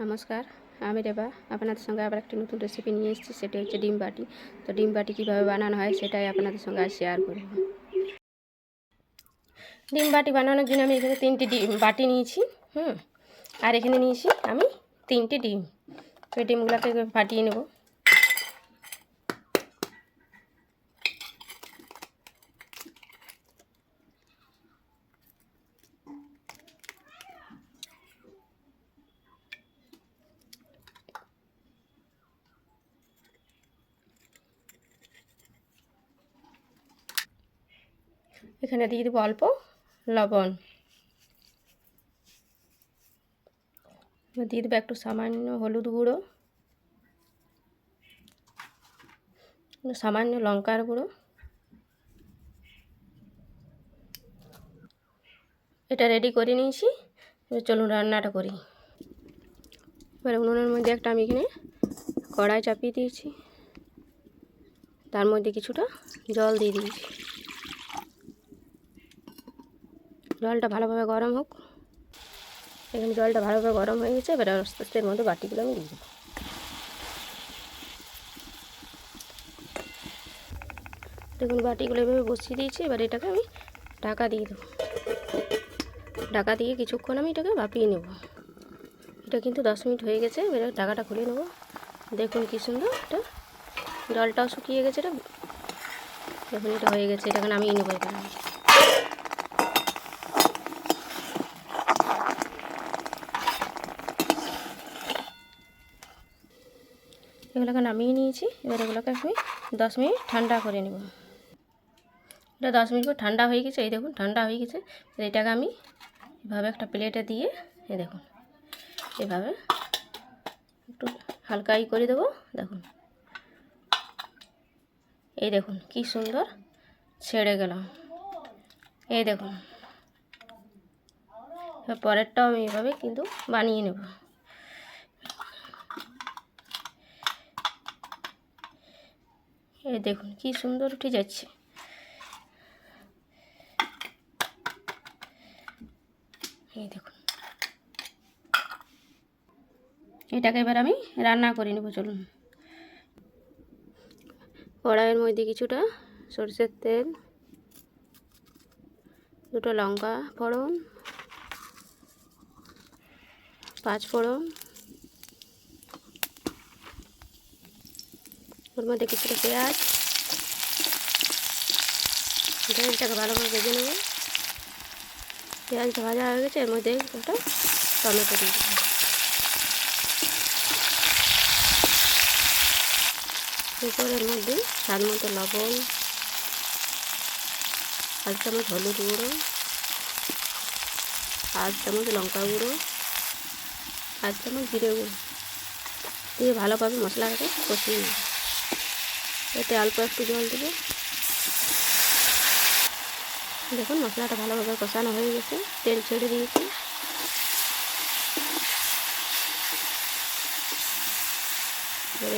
নমস্কার, আমি রেবা। আপনাদের সঙ্গে আবার একটি নতুন রেসিপি নিয়ে এসেছি। সেটি হচ্ছে ডিম বাটি। তো ডিম বাটি কীভাবে বানানো হয় সেটাই আপনাদের সঙ্গে আজ শেয়ার করব। ডিম বাটি বানানোর জন্য আমি এখানে 3টি ডিম বাটি নিয়েছি। আর এখানে নিয়েছি আমি 3টি ডিম। তো ডিমগুলোকে ফাটিয়ে নেব। এখানে দিয়ে দেবো অল্প লবণ, দিয়ে দেবো একটু সামান্য হলুদ গুঁড়ো, সামান্য লঙ্কার গুঁড়ো। এটা রেডি করে নিয়েছি। চলুন রান্নাটা করি। এবার উনুনের মধ্যে একটা আমি এখানে কড়াই চাপিয়ে দিয়েছি, তার মধ্যে কিছুটা জল দিয়ে দিয়েছি। জলটা ভালোভাবে গরম হোক। এখানে জলটা ভালোভাবে গরম হয়ে গেছে। এবার আস্তে আস্তে এর মধ্যে বাটিগুলো আমি দিয়ে দেবো। দেখুন বাটিগুলো এভাবে বসিয়ে দিয়েছি। এবার এটাকে আমি ঢাকা দিয়ে দেবো। ঢাকা দিয়ে কিছুক্ষণ আমি এটাকে ভাপিয়ে নেব। এটা কিন্তু 10 মিনিট হয়ে গেছে। এবার ঢাকাটা খুলে নেব। দেখুন কী সুন্দর, এটা জলটাও শুকিয়ে গেছে। এটা দেখুন এটা হয়ে গেছে। এটাকে নামিয়ে নেবো। এগুলোকে নামিয়ে নিয়েছি। এবার এগুলোকে আমি 10 মিনিট ঠান্ডা করে নেব। এটা 10 মিনিট পর ঠান্ডা হয়ে গেছে। এই দেখুন ঠান্ডা হয়ে গেছে। এটাকে আমি এভাবে একটা প্লেটে দিয়ে দেখুন এভাবে একটু হালকাই করে দেবো। দেখুন এই দেখুন কি সুন্দর ছেড়ে গেলাম। এই দেখুন পরেরটাও আমি এভাবে কিন্তু বানিয়ে নেব। এই দেখুন কি সুন্দর উঠে যাচ্ছে। এই দেখুন এটাকে এবার আমি রান্না করে নেব। চলুন কড়াইয়ের মধ্যে কিছুটা সরষের তেল, দুটো লঙ্কা ফোড়ন, 5 ফোড়ন, ওর মধ্যে কিছুটা পেঁয়াজ, পেঁয়াজটাকে ভালোভাবে ভেজে নেব। পেঁয়াজটা ভাজা হয়ে গেছে। এর মধ্যে একটা টমেটো দিয়ে দেবো। এরপর এর মধ্যে স্বাদ মতো লবণ, 1 চামচ হলুদ গুঁড়ো, 1 চামচ লঙ্কা গুঁড়ো, 1 চামচ জিরে গুঁড়ো দিয়ে ভালোভাবে মশলাটাকে কষিয়ে নেব। এতে অল্প একটু জল দেবো। দেখুন মশলাটা ভালোভাবে কষানো হয়ে গেছে, তেল ছেড়ে দিয়েছি।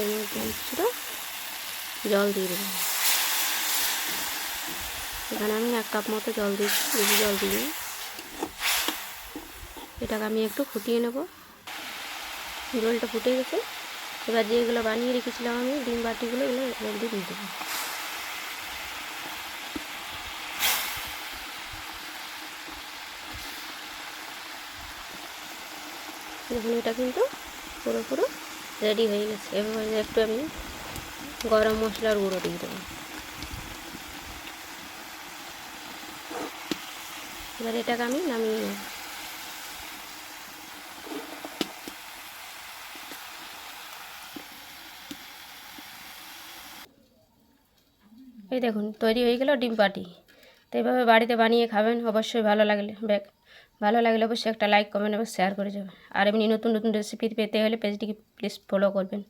এর মধ্যে কিছুটা জল দিয়ে দেবো। এখানে আমি 1 কাপ মতো জল দিচ্ছি, বেশি জল দিয়ে। এটাকে আমি একটু ফুটিয়ে নেব। জলটা ফুটে গেছে। এবার যেগুলো বানিয়ে রেখেছিলাম আমি ডিম বাটিগুলো, এগুলো এর মধ্যে দিয়ে দেবো। দেখুন এটা কিন্তু পুরো রেডি হয়ে গেছে। এবার একটু আমি গরম মশলার গুঁড়ো দিয়ে দেবো। এবার এটাকে আমি নামিয়ে নেব। এই দেখুন তৈরি হয়ে গেল ডিম বাটি। তো এইভাবে বাড়িতে বানিয়ে খাবেন। অবশ্যই ভালো লাগলে অবশ্যই একটা লাইক, কমেন্ট এবং শেয়ার করে যাবেন। আর এমনি নতুন নতুন রেসিপি পেতে হলে পেজটিকে প্লিজ ফলো করবেন।